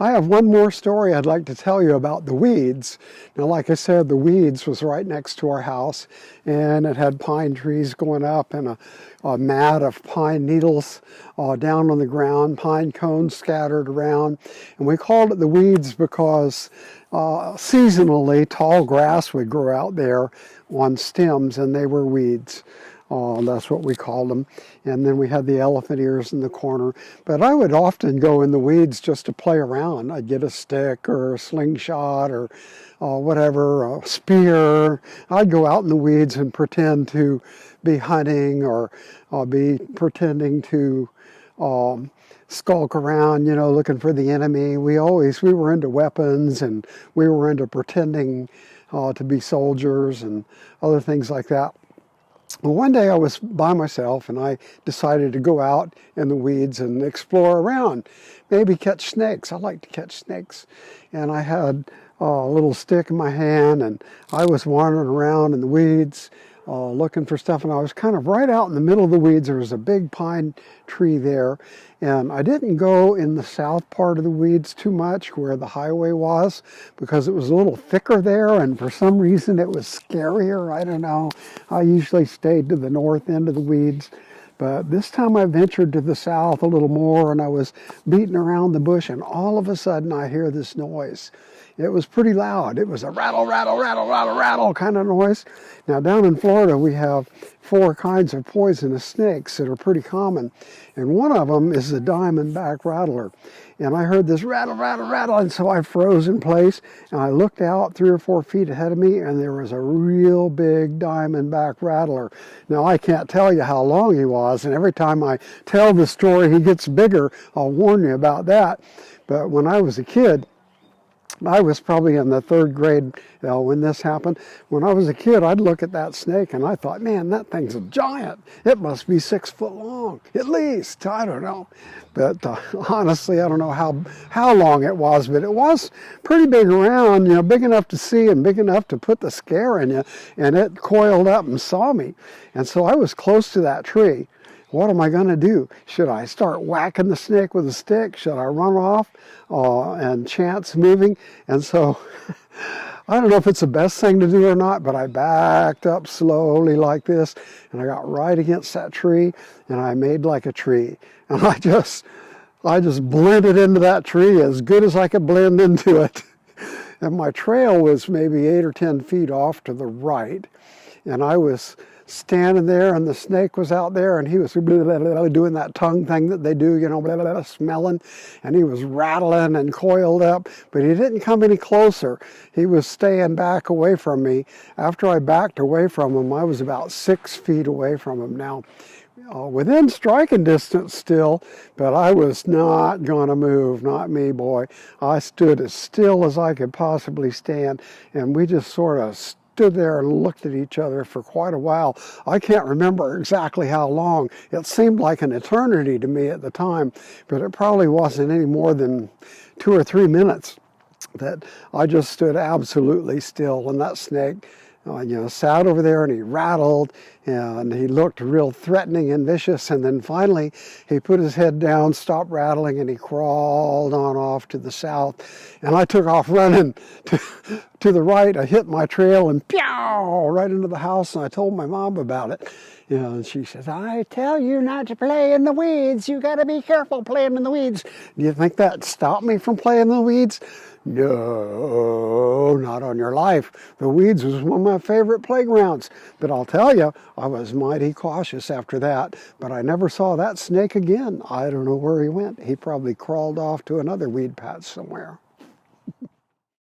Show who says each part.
Speaker 1: I have one more story I'd like to tell you about the weeds. Now, like I said, the weeds was right next to our house, and it had pine trees going up and a mat of pine needles down on the ground, pine cones scattered around. And we called it the weeds because seasonally tall grass would grow out there on stems, and they were weeds. That's what we called them. And then we had the elephant ears in the corner. But I would often go in the weeds just to play around. I'd get a stick or a slingshot or whatever, a spear. I'd go out in the weeds and pretend to be hunting or be pretending to skulk around, you know, looking for the enemy. We were into weapons, and we were into pretending to be soldiers and other things like that. Well, one day I was by myself, and I decided to go out in the weeds and explore around, maybe catch snakes. I like to catch snakes. And I had a little stick in my hand, and I was wandering around in the weeds looking for stuff, and I was kind of right out in the middle of the weeds. There was a big pine tree there, and I didn't go in the south part of the weeds too much where the highway was, because it was a little thicker there, and for some reason it was scarier. I don't know. I usually stayed to the north end of the weeds, but this time I ventured to the south a little more, and I was beating around the bush, and all of a sudden I hear this noise. It was pretty loud. It was a rattle, rattle, rattle, rattle, rattle kind of noise. Now, down in Florida, we have 4 kinds of poisonous snakes that are pretty common. And one of them is the diamondback rattler. And I heard this rattle, rattle, rattle, and so I froze in place. And I looked out 3 or 4 feet ahead of me, and there was a real big diamondback rattler. Now, I can't tell you how long he was, and every time I tell the story, he gets bigger. I'll warn you about that. But when I was a kid, I was probably in the 3rd grade when this happened. When I was a kid, I'd look at that snake and I thought, man, that thing's a giant. It must be 6 foot long, at least. I don't know. But honestly, I don't know how long it was, but it was pretty big around, you know, big enough to see and big enough to put the scare in you. And it coiled up and saw me. And so I was close to that tree. What am I going to do? Should I start whacking the snake with a stick? Should I run off and chance moving? And so I don't know if it's the best thing to do or not, but I backed up slowly like this, and I got right against that tree, and I made like a tree. And I just blended into that tree as good as I could blend into it. And my trail was maybe 8 or 10 feet off to the right, and I was standing there, and the snake was out there, and he was doing that tongue thing that they do, you know, smelling, and he was rattling and coiled up, but he didn't come any closer. He was staying back away from me. After I backed away from him, I was about 6 feet away from him now. Within striking distance still, but I was not going to move, not me, boy. I stood as still as I could possibly stand, and we just sort of stood there and looked at each other for quite a while. I can't remember exactly how long. It seemed like an eternity to me at the time, but it probably wasn't any more than 2 or 3 minutes that I just stood absolutely still, and that snake sat over there, and he rattled, and he looked real threatening and vicious, and then finally he put his head down, stopped rattling, and he crawled on off to the south, and I took off running to the right. I hit my trail and pow, right into the house, and I told my mom about it. And she says, I tell you not to play in the weeds. You got to be careful playing in the weeds. Do you think that stopped me from playing in the weeds? No, not on your life. The weeds was one of my favorite playgrounds. But I'll tell you, I was mighty cautious after that. But I never saw that snake again. I don't know where he went. He probably crawled off to another weed patch somewhere.